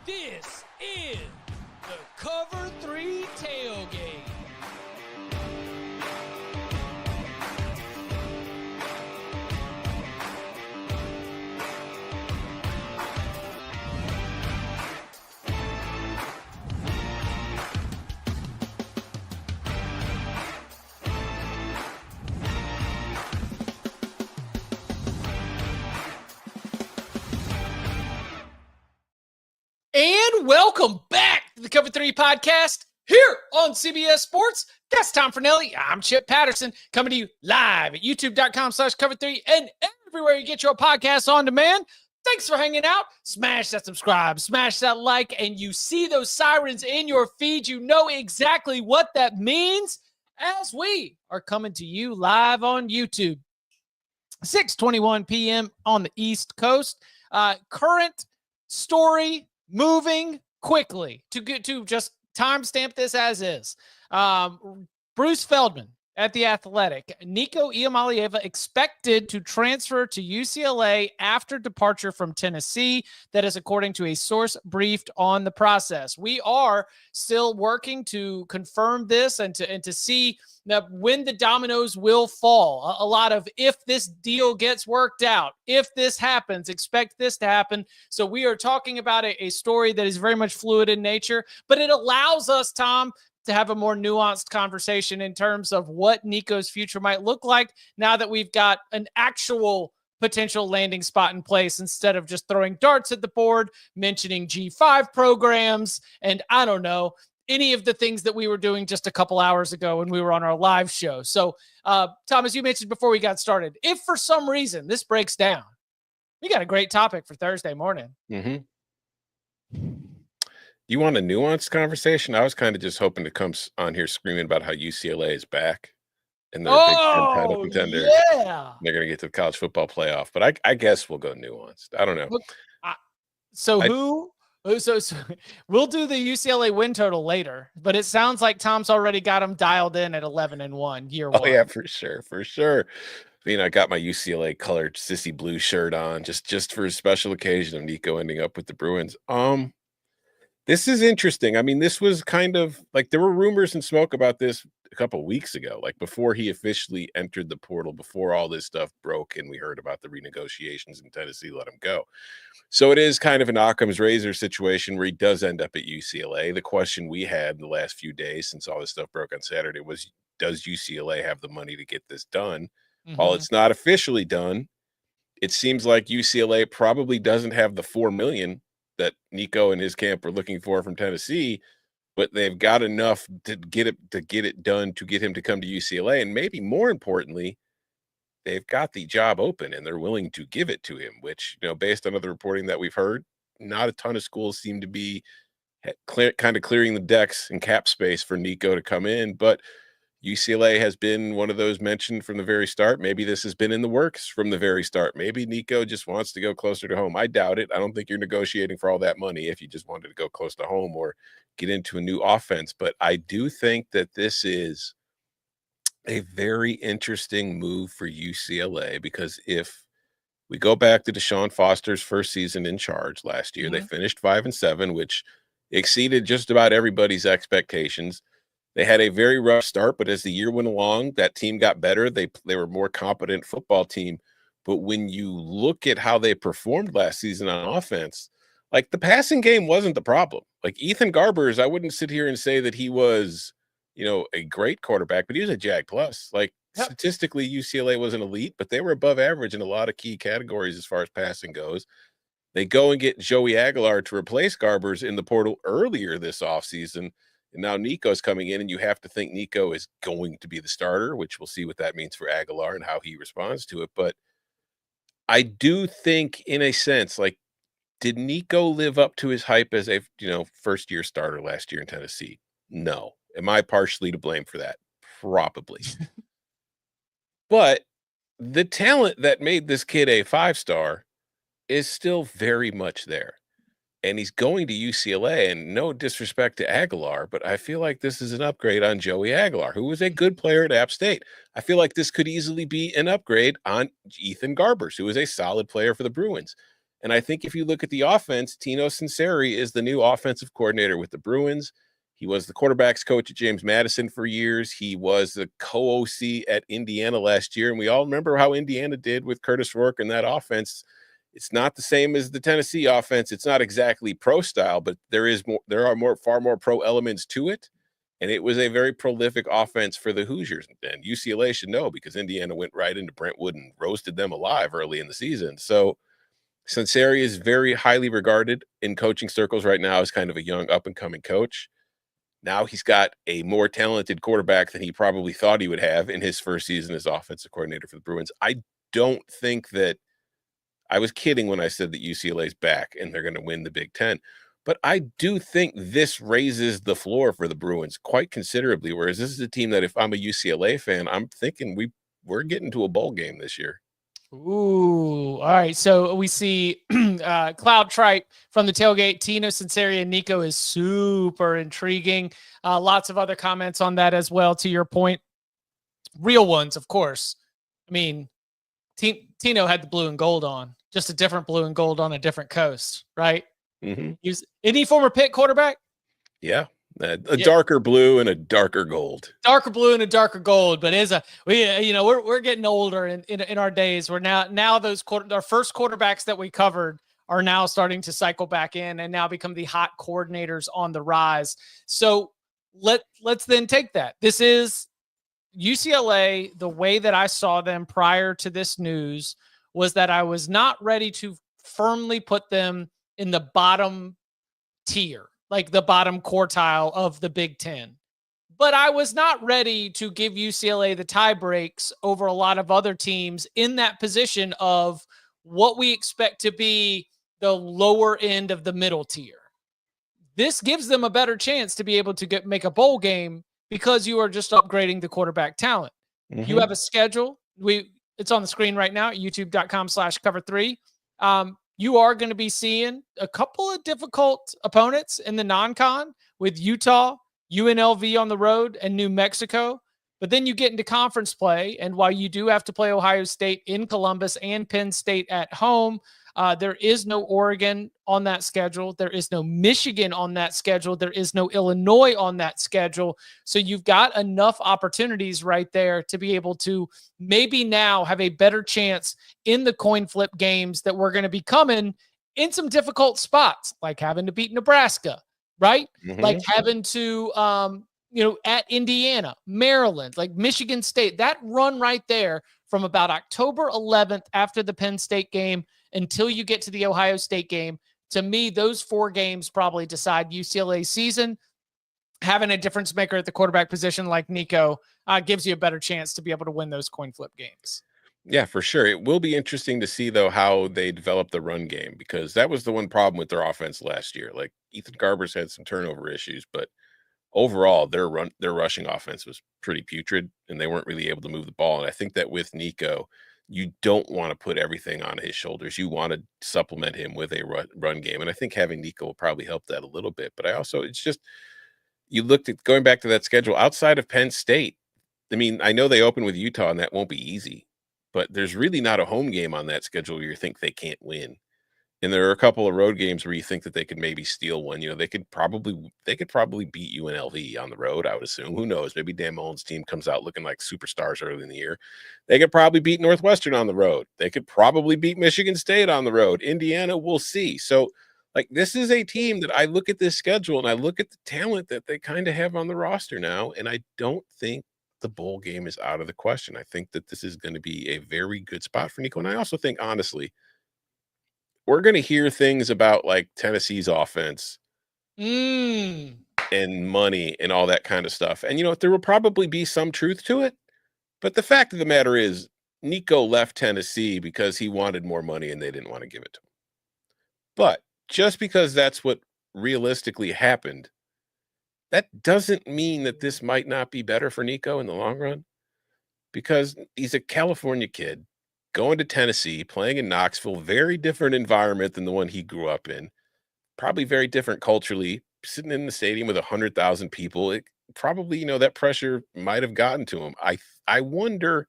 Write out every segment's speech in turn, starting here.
This is the Cover 3 Tailgate. And welcome back to the Cover 3 podcast here on CBS Sports. That's Tom Fornelli. I'm Chip Patterson, coming to you live at youtube.com/cover3 and everywhere you get your podcasts on demand. Thanks for hanging out. Smash that subscribe, smash that like, and you see those sirens in your feed. You know exactly what that means as we are coming to you live on YouTube. 6:21 p.m. on the East Coast. Current story moving quickly to get to just timestamp this as is. Bruce Feldman at The Athletic. Nico Iamaleava expected to transfer to UCLA after departure from Tennessee. That is according to a source briefed on the process. We are still working to confirm this and to see when the dominoes will fall. A lot of if this deal gets worked out, if this happens, expect this to happen. So we are talking about a story that is very much fluid in nature, but it allows us, Tom, to have a more nuanced conversation in terms of what Nico's future might look like now that we've got an actual potential landing spot in place instead of just throwing darts at the board, mentioning G5 programs, and I don't know, any of the things that we were doing just a couple hours ago when we were on our live show. So, Tom, as you mentioned before we got started, if for some reason this breaks down, we got a great topic for Thursday morning. You want a nuanced conversation? I was kind of just hoping to come on here screaming about how UCLA is back and they're a Big Ten title contender. Yeah. They're going to get to the college football playoff, but I guess we'll go nuanced. I don't know. Look, so we'll do the UCLA win total later, but it sounds like Tom's already got them dialed in at 11-1 year one. Oh yeah, for sure. You know, I got my UCLA colored sissy blue shirt on just for a special occasion of Nico ending up with the Bruins. This is interesting. I mean, this was kind of like there were rumors and smoke about this a couple of weeks ago, like before he officially entered the portal, before all this stuff broke and we heard about the renegotiations in Tennessee let him go. So it is kind of an Occam's razor situation where he does end up at UCLA. The question we had in the last few days since all this stuff broke on Saturday was, does UCLA have the money to get this done? While it's not officially done, it seems like UCLA probably doesn't have the $4 million that Nico and his camp are looking for from Tennessee, but they've got enough to get it done to get him to come to UCLA. And maybe more importantly, they've got the job open and they're willing to give it to him, which, you know, based on other reporting that we've heard, not a ton of schools seem to be kind of clearing the decks and cap space for Nico to come in. But UCLA has been one of those mentioned from the very start. Maybe this has been in the works from the very start. Maybe Nico just wants to go closer to home. I doubt it. I don't think you're negotiating for all that money if you just wanted to go close to home or get into a new offense. But I do think that this is a very interesting move for UCLA because if we go back to Deshaun Foster's first season in charge last year, they finished 5-7, which exceeded just about everybody's expectations. They had a very rough start, but as the year went along, that team got better. They were a more competent football team. But when you look at how they performed last season on offense, like the passing game wasn't the problem. Like Ethan Garbers, I wouldn't sit here and say that he was, you know, a great quarterback, but he was a Jag plus. Like statistically, UCLA was an elite, but they were above average in a lot of key categories as far as passing goes. They go and get Joey Aguilar to replace Garbers in the portal earlier this offseason. And now Nico's coming in, and you have to think Nico is going to be the starter, which we'll see what that means for Aguilar and how he responds to it. But I do think, in a sense, like, did Nico live up to his hype as a, you know, first-year starter last year in Tennessee? No. Am I partially to blame for that? Probably. But the talent that made this kid a 5-star is still very much there. And he's going to UCLA, and no disrespect to Aguilar, but I feel like this is an upgrade on Joey Aguilar, who was a good player at App State. I feel like this could easily be an upgrade on Ethan Garbers, who is a solid player for the Bruins. And I think if you look at the offense, Tino Sinceri is the new offensive coordinator with the Bruins. He was the quarterback's coach at James Madison for years. He was the co-OC at Indiana last year. And we all remember how Indiana did with Curtis Rourke and that offense. It's not the same as the Tennessee offense. It's not exactly pro style, but there are far more pro elements to it. And it was a very prolific offense for the Hoosiers. And UCLA should know because Indiana went right into Brentwood and roasted them alive early in the season. So Sinceri is very highly regarded in coaching circles right now as kind of a young up-and-coming coach. Now he's got a more talented quarterback than he probably thought he would have in his first season as offensive coordinator for the Bruins. I don't think that I was kidding when I said that UCLA's back and they're going to win the Big Ten. But I do think this raises the floor for the Bruins quite considerably, whereas this is a team that if I'm a UCLA fan, I'm thinking we're getting to a bowl game this year. Ooh, all right. So we see Cloud Tripe from the tailgate. Tino Sinceri and Nico is super intriguing. Lots of other comments on that as well, to your point. Real ones, of course. I mean, Tino had the blue and gold on, just a different blue and gold on a different coast, right? Mm-hmm. Any former Pitt quarterback? Yeah. Darker blue and a darker gold. Darker blue and a darker gold, but we're getting older in our days. We're now those our first quarterbacks that we covered are now starting to cycle back in and now become the hot coordinators on the rise. So let's then take that. This is UCLA. The way that I saw them prior to this news was that I was not ready to firmly put them in the bottom tier, like the bottom quartile of the Big Ten. But I was not ready to give UCLA the tie breaks over a lot of other teams in that position of what we expect to be the lower end of the middle tier. This gives them a better chance to be able to make a bowl game because you are just upgrading the quarterback talent. Mm-hmm. You have a schedule. It's on the screen right now, youtube.com/cover3. You are going to be seeing a couple of difficult opponents in the non-con with Utah, UNLV on the road, and New Mexico. But then you get into conference play, and while you do have to play Ohio State in Columbus and Penn State at home, there is no Oregon on that schedule. There is no Michigan on that schedule. There is no Illinois on that schedule. So you've got enough opportunities right there to be able to maybe now have a better chance in the coin flip games that we're going to be coming in some difficult spots, like having to beat Nebraska, right? Mm-hmm. Like having to, at Indiana, Maryland, like Michigan State, that run right there from about October 11th after the Penn State game until you get to the Ohio State game. To me, those 4 games probably decide UCLA's season. Having a difference maker at the quarterback position like Nico gives you a better chance to be able to win those coin flip games. Yeah, for sure. It will be interesting to see, though, how they develop the run game, because that was the one problem with their offense last year. Like Ethan Garber's had some turnover issues, but overall, their rushing offense was pretty putrid, and they weren't really able to move the ball. And I think that with Nico, you don't want to put everything on his shoulders. You want to supplement him with a run game. And I think having Nico will probably help that a little bit. But it's just, you looked at going back to that schedule outside of Penn State. I mean, I know they open with Utah and that won't be easy, but there's really not a home game on that schedule where you think they can't win. And there are a couple of road games where you think that they could maybe steal one. They could probably beat UNLV on the road, I would assume. Who knows? Maybe Dan Mullen's team comes out looking like superstars early in the year. They could probably beat Northwestern on the road. They could probably beat Michigan State on the road. Indiana, we'll see. So, this is a team that I look at this schedule and I look at the talent that they kind of have on the roster now, and I don't think the bowl game is out of the question. I think that this is going to be a very good spot for Nico. And I also think, honestly, we're going to hear things about Tennessee's offense and money and all that kind of stuff. And, there will probably be some truth to it. But the fact of the matter is Nico left Tennessee because he wanted more money and they didn't want to give it to him. But just because that's what realistically happened, that doesn't mean that this might not be better for Nico in the long run, because he's a California kid going to Tennessee, playing in Knoxville, very different environment than the one he grew up in, probably very different culturally, sitting in the stadium with 100,000 people. It probably, that pressure might have gotten to him. I wonder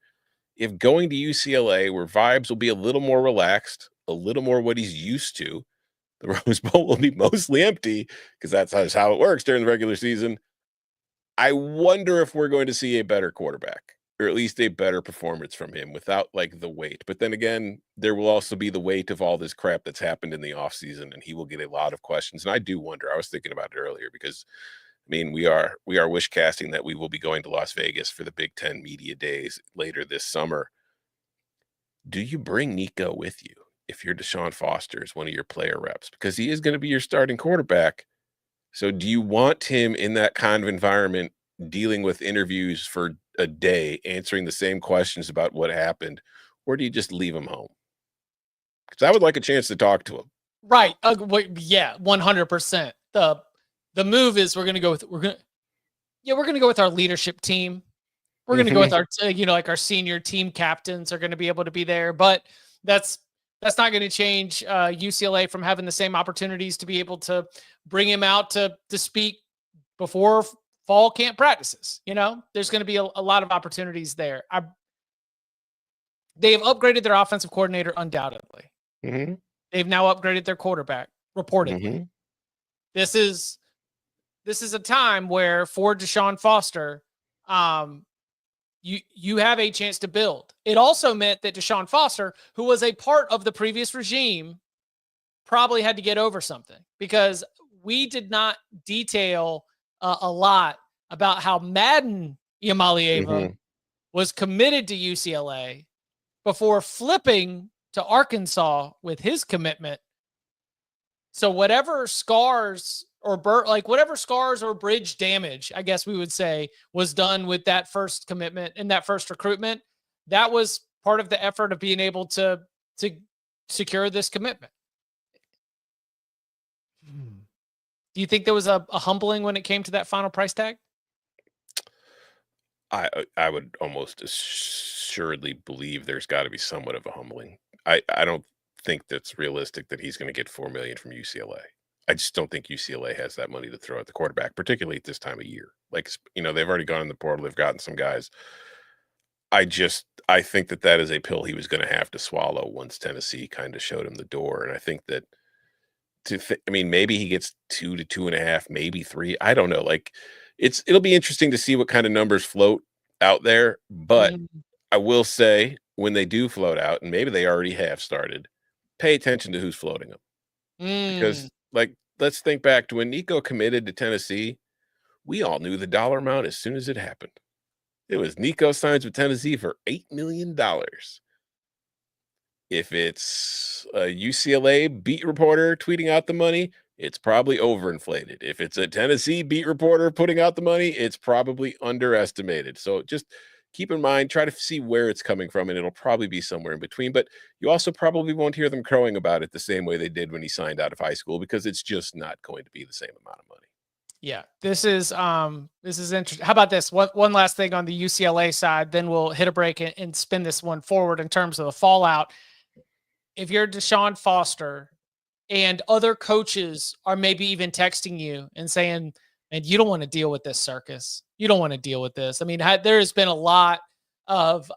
if going to UCLA, where vibes will be a little more relaxed, a little more what he's used to. The Rose Bowl will be mostly empty because that's how it works during the regular season. I wonder if we're going to see a better quarterback, or at least a better performance from him without like the weight. But then again, there will also be the weight of all this crap that's happened in the offseason, and he will get a lot of questions. And I do wonder, I was thinking about it earlier because I mean, we are wish casting that we will be going to Las Vegas for the Big Ten media days later this summer. Do you bring Nico with you if you're Deshaun Foster as one of your player reps? Because he is going to be your starting quarterback. So do you want him in that kind of environment dealing with interviews for a day, answering the same questions about what happened, or do you just leave him home? Because I would like a chance to talk to him. Right. Yeah, 100%. The move is we're going to go with our leadership team. We're going to go with our, like our senior team captains are going to be able to be there, but that's not going to change UCLA from having the same opportunities to be able to bring him out to speak before fall camp practices. There's going to be a lot of opportunities there. They have upgraded their offensive coordinator undoubtedly. Mm-hmm. They've now upgraded their quarterback reportedly. Mm-hmm. This is a time where for Deshaun Foster, you have a chance to build. It also meant that Deshaun Foster, who was a part of the previous regime, probably had to get over something because we did not detail a lot about how Madden Iamaleava was committed to UCLA before flipping to Arkansas with his commitment. So whatever scars or bridge damage, I guess we would say, was done with that first commitment and that first recruitment, that was part of the effort of being able to secure this commitment. Do you think there was a humbling when it came to that final price tag? I would almost assuredly believe there's got to be somewhat of a humbling. I don't think that's realistic that he's going to get $4 million from UCLA. I just don't think UCLA has that money to throw at the quarterback, particularly at this time of year. Like, they've already gone in the portal. They've gotten some guys. I think that is a pill he was going to have to swallow once Tennessee kind of showed him the door. And I think that maybe he gets 2 to 2.5, maybe 3. I don't know. Like, it'll be interesting to see what kind of numbers float out there. But I will say, when they do float out, and maybe they already have started, pay attention to who's floating them. Because, like, let's think back to when Nico committed to Tennessee. We all knew the dollar amount as soon as it happened. It was Nico signs with Tennessee for $8 million. If it's a UCLA beat reporter tweeting out the money, it's probably overinflated. If it's a Tennessee beat reporter putting out the money, it's probably underestimated. So just keep in mind, try to see where it's coming from, and it'll probably be somewhere in between. But you also probably won't hear them crowing about it the same way they did when he signed out of high school, because it's just not going to be the same amount of money. Yeah, this is interesting. How about this? One last thing on the UCLA side, then we'll hit a break and spin this one forward in terms of the fallout. If you're Deshaun Foster and other coaches are maybe even texting you and saying, "Man, you don't want to deal with this circus. You don't want to deal with this." I mean, there has been a lot of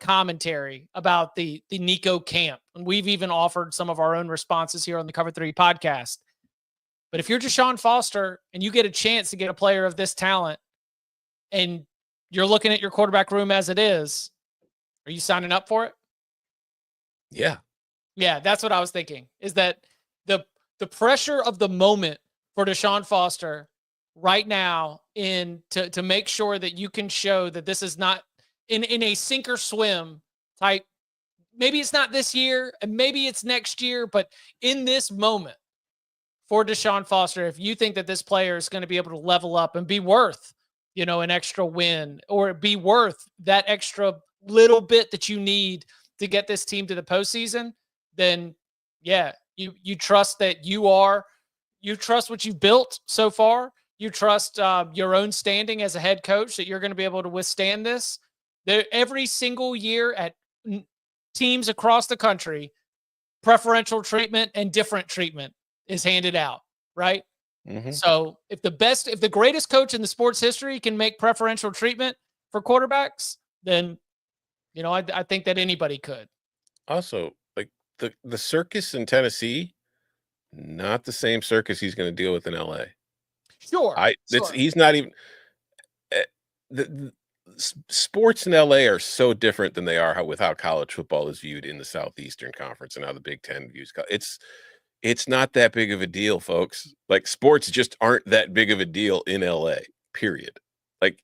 commentary about the Nico camp, and we've even offered some of our own responses here on the Cover 3 podcast. But if you're Deshaun Foster and you get a chance to get a player of this talent, and you're looking at your quarterback room as it is, are you signing up for it? Yeah. Yeah, that's what I was thinking, is that the pressure of the moment for Deshaun Foster right now to make sure that you can show that this is not in a sink or swim type. Maybe it's not this year and maybe it's next year, but in this moment for Deshaun Foster, if you think that this player is going to be able to level up and be worth, an extra win, or be worth that extra little bit that you need to get this team to the postseason, then yeah, you trust that you trust what you've built so far. You trust your own standing as a head coach, that you're going to be able to withstand this. Every single year at teams across the country, preferential treatment and different treatment is handed out, right? Mm-hmm. So if the greatest coach in the sports history can make preferential treatment for quarterbacks, then I think that anybody could. Also, like, the circus in Tennessee, not the same circus he's going to deal with in LA. Sure. He's not even the sports in LA are so different than they are with how college football is viewed in the Southeastern Conference and how the Big Ten views. It's not that big of a deal, folks. Like, sports just aren't that big of a deal in LA, period. Like,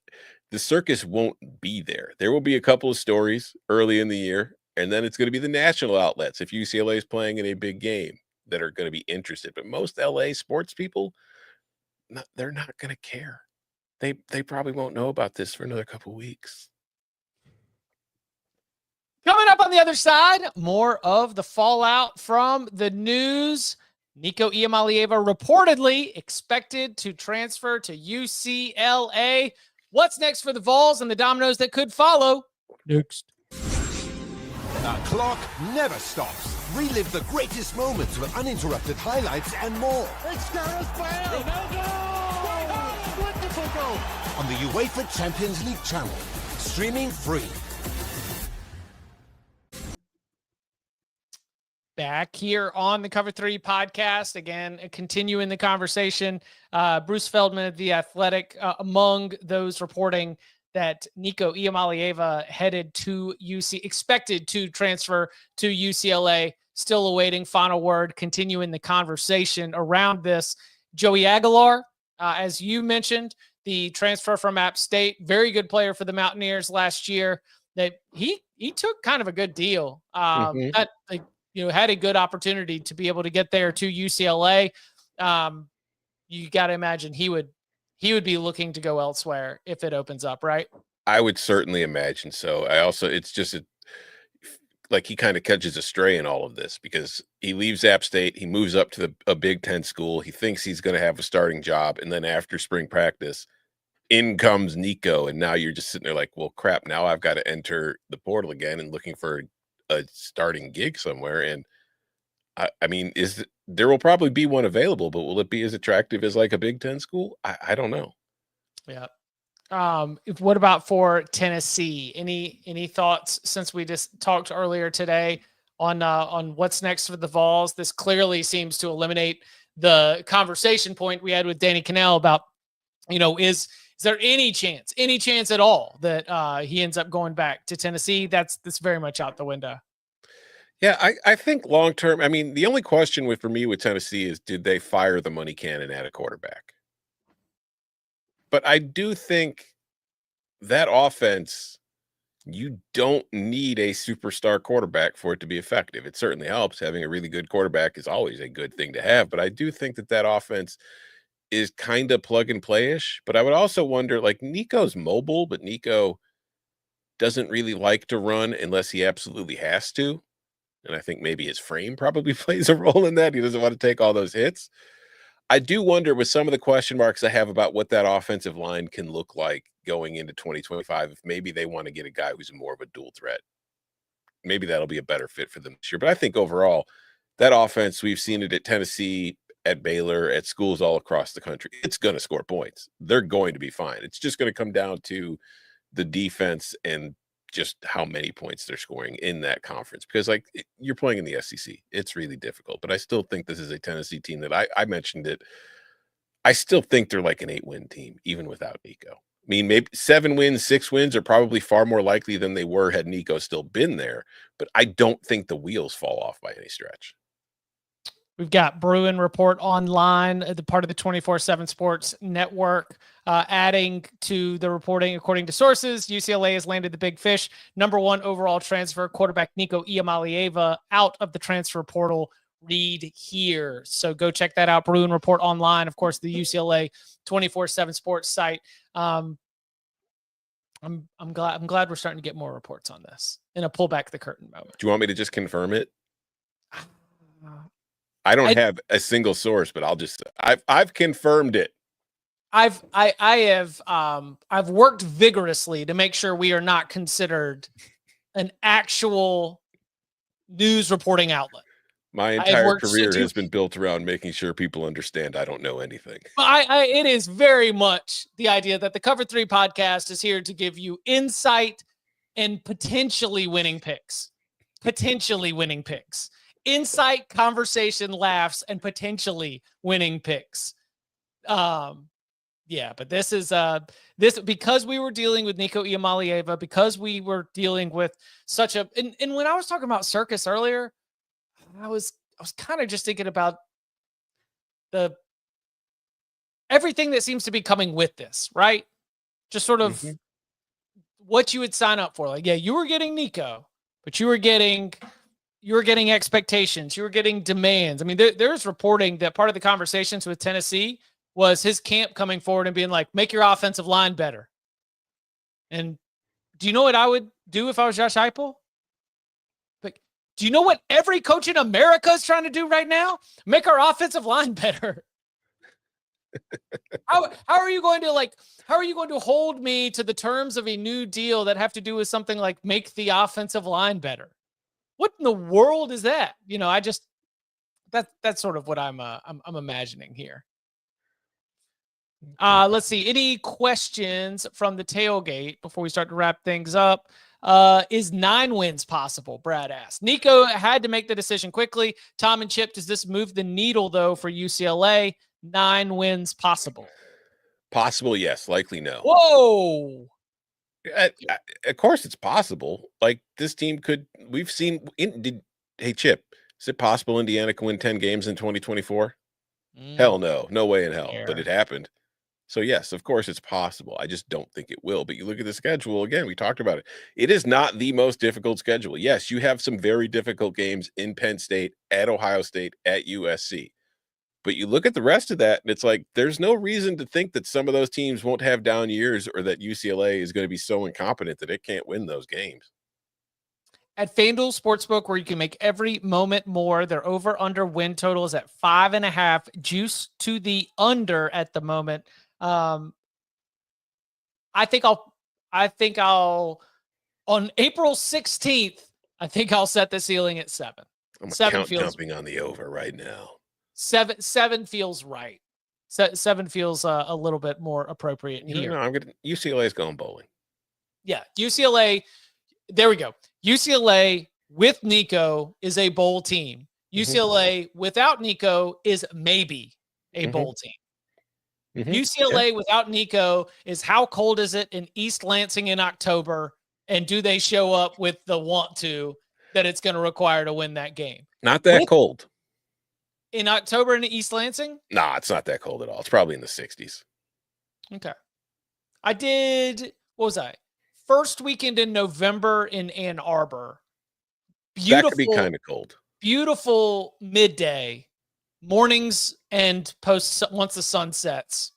the circus won't be there. There will be a couple of stories early in the year, and then it's going to be the national outlets if UCLA is playing in a big game that are going to be interested. But most LA sports people, they're not going to care. They probably won't know about this for another couple weeks. Coming up on the other side, more of the fallout from the news. Nico Iamaleava reportedly expected to transfer to UCLA. What's next for the Vols and the dominoes that could follow? Next. The clock never stops. Relive the greatest moments with uninterrupted highlights and more. It's Gareth Bale! Ronaldo! Wonderful goal! On the UEFA Champions League channel. Streaming free. Back here on the Cover 3 podcast, again, continuing the conversation. Bruce Feldman of The Athletic, among those reporting that Nico Iamaleava expected to transfer to UCLA, still awaiting final word, continuing the conversation around this. Joey Aguilar, as you mentioned, the transfer from App State, very good player for the Mountaineers last year, that he took kind of a good deal. Had a good opportunity to be able to get there to UCLA. You got to imagine he would be looking to go elsewhere if it opens up, right? I would certainly imagine so. It's just like he kind of catches a stray in all of this because he leaves App State, he moves up to a Big Ten school. He thinks he's going to have a starting job, and then after spring practice, in comes Nico, and now you're just sitting there like, well, crap. Now I've got to enter the portal again and looking for a starting gig somewhere. And I mean, there will probably be one available, but will it be as attractive as like a Big Ten school? I don't know. Yeah. What about for Tennessee? Any thoughts since we just talked earlier today on what's next for the Vols? This clearly seems to eliminate the conversation point we had with Danny Kanell about, is there any chance at all that he ends up going back to Tennessee? That's very much out the window. Yeah, I think long term, I mean, the only question for me with Tennessee is, did they fire the money cannon at a quarterback? But I do think that offense, you don't need a superstar quarterback for it to be effective. It certainly helps. Having a really good quarterback is always a good thing to have. But I do think that offense is kind of plug and play-ish. But I would also wonder, like, Nico's mobile, but Nico doesn't really like to run unless he absolutely has to. And I think maybe his frame probably plays a role in that. He doesn't want to take all those hits. I do wonder with some of the question marks I have about what that offensive line can look like going into 2025, if maybe they want to get a guy who's more of a dual threat. Maybe that'll be a better fit for them this year. But I think overall, that offense, we've seen it at Tennessee, at Baylor, at schools all across the country. It's going to score points. They're going to be fine. It's just going to come down to the defense and just how many points they're scoring in that conference, because like you're playing in the SEC, it's really difficult. But I still think this is a Tennessee team that I mentioned it. I still think they're like an 8-win team, even without Nico. I mean, maybe 7 wins, 6 wins are probably far more likely than they were had Nico still been there. But I don't think the wheels fall off by any stretch. We've got Bruin Report online, the part of the 24/7 Sports Network, adding to the reporting. According to sources, UCLA has landed the big fish. #1 overall transfer quarterback Nico Iamaleava out of the transfer portal. Read here. So go check that out. Bruin Report online, of course, the UCLA 24/7 Sports site. I'm glad we're starting to get more reports on this in a pull back the curtain moment. Do you want me to just confirm it? I don't have a single source, but I've confirmed it. I've worked vigorously to make sure we are not considered an actual news reporting outlet. My entire career has been built around making sure people understand I don't know anything. It is very much the idea that the Cover 3 podcast is here to give you insight and potentially winning picks. insight, conversation, laughs, and potentially winning picks. Yeah, but this is this because we were dealing with Nico Iamaleava, because we were dealing with such a and when I was talking about circus earlier, I was kind of just thinking about the everything that seems to be coming with this, right? Just sort of what you would sign up for. Like, yeah, you were getting Nico, but you were getting expectations, you were getting demands. I mean, there's reporting that part of the conversations with Tennessee was his camp coming forward and being like, make your offensive line better. And do you know what I would do if I was Josh Heupel? Like, do you know what every coach in America is trying to do right now? Make our offensive line better. How are you going to hold me to the terms of a new deal that have to do with something like make the offensive line better? What in the world is that? You know, that's sort of what I'm imagining here. Let's see. Any questions from the tailgate before we start to wrap things up? Is 9 wins possible? Brad asked. Nico had to make the decision quickly. Tom and Chip, does this move the needle though for UCLA? 9 wins possible? Possible, yes. Likely, no. Whoa. Of course it's possible. Like, this team could, we've seen, hey, Chip, is it possible Indiana can win 10 games in 2024? Hell no. No way in hell. But it happened. So, yes, of course it's possible. I just don't think it will. But you look at the schedule, again, we talked about it. It is not the most difficult schedule. Yes, you have some very difficult games in Penn State, at Ohio State, at USC. But you look at the rest of that, and it's like there's no reason to think that some of those teams won't have down years or that UCLA is going to be so incompetent that it can't win those games. At FanDuel Sportsbook, where you can make every moment more, their over-under win total is at 5.5. Juice to the under at the moment. I think I'll on April 16th, I think I'll set the ceiling at 7. I'm 7 feels jumping on the over right now. 7 feels right. 7 feels a little bit more appropriate here. No, UCLA is going bowling. Yeah, UCLA. There we go. UCLA with Nico is a bowl team. UCLA without Nico is maybe a bowl team. UCLA without Nico is how cold is it in East Lansing in October, and do they show up with the want to that it's going to require to win that game? Not that cold. In October in East Lansing? Nah, it's not that cold at all. It's probably in the 60s. Okay. What was I? First weekend in November in Ann Arbor. Beautiful. That could be kind of cold. Beautiful midday. Mornings and once the sun sets,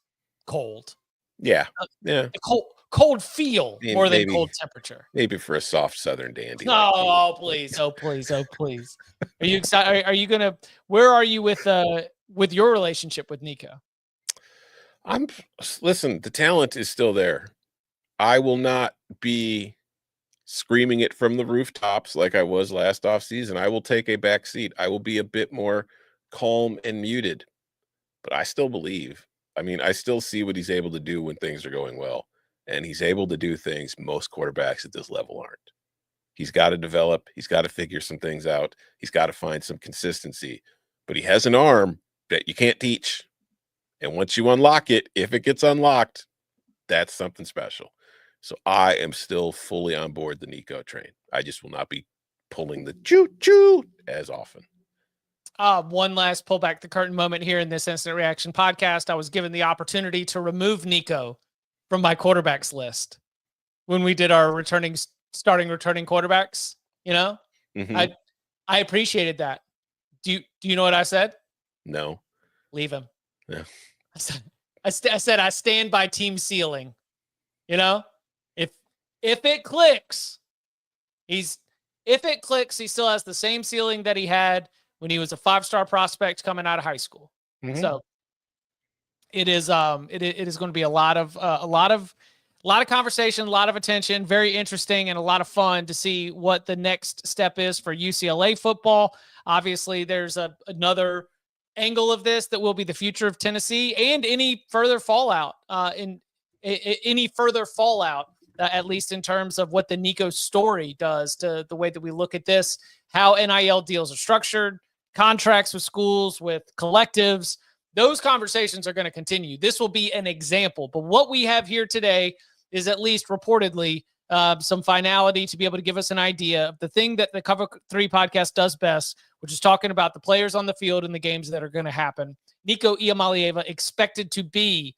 cold. Yeah. Yeah. Cold feel more than cold temperature. Maybe for a soft Southern dandy. Oh, please. Oh, please. Oh, please. Are you excited? Where are you with your relationship with Nico? Listen, the talent is still there. I will not be screaming it from the rooftops like I was last offseason. I will take a back seat. I will be a bit more calm and muted, but I still believe. I mean, I still see what he's able to do when things are going well, and he's able to do things most quarterbacks at this level aren't. He's got to develop. He's got to figure some things out. He's got to find some consistency, but he has an arm that you can't teach. And once you unlock it, if it gets unlocked, that's something special. So I am still fully on board the Nico train. I just will not be pulling the choo-choo as often. One last pull back the curtain moment here in this Instant Reaction podcast. I was given the opportunity to remove Nico from my quarterbacks list when we did our starting returning quarterbacks. You know, I appreciated that. Do you know what I said? No. Leave him. Yeah. I said I stand by team ceiling. You know, if it clicks, he still has the same ceiling that he had when he was a 5-star prospect coming out of high school. So it is going to be a lot of conversation, a lot of attention, very interesting, and a lot of fun to see what the next step is for UCLA football. Obviously, there's another angle of this that will be the future of Tennessee and any further fallout at least in terms of what the Nico story does to the way that we look at this, how NIL deals are structured, contracts with schools, with collectives. Those conversations are going to continue. This will be an example. But what we have here today is at least reportedly some finality to be able to give us an idea of the thing that the Cover 3 podcast does best, which is talking about the players on the field and the games that are going to happen. Nico Iamaleava expected to be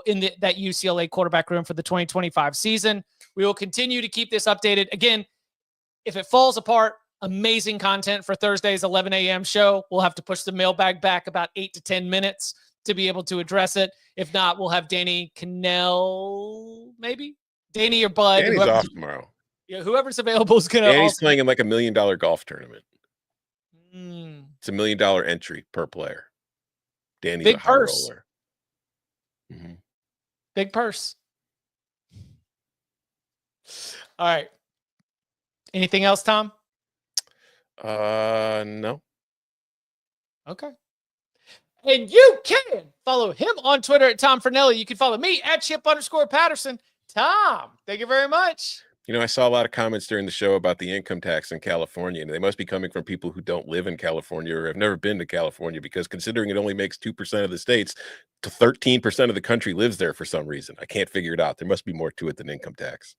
in that UCLA quarterback room for the 2025 season. We will continue to keep this updated. Again, if it falls apart, amazing content for Thursday's 11 a.m. show. We'll have to push the mailbag back about 8 to 10 minutes to be able to address it. If not, we'll have Danny Kanell, maybe? Danny or Bud. Danny's off tomorrow. Yeah, whoever's available is going to. Danny's playing in like $1 million golf tournament. It's $1 million entry per player. Danny's big a high purse. roller. Mm-hmm. Big purse. All right. Anything else, Tom? No. Okay. And you can follow him on Twitter at Tom Fornelli. You can follow me at Chip_Patterson. Tom, thank you very much. You know, I saw a lot of comments during the show about the income tax in California, and they must be coming from people who don't live in California or have never been to California, because considering it only makes 2% of the states, to 13% of the country lives there for some reason. I can't figure it out. There must be more to it than income tax.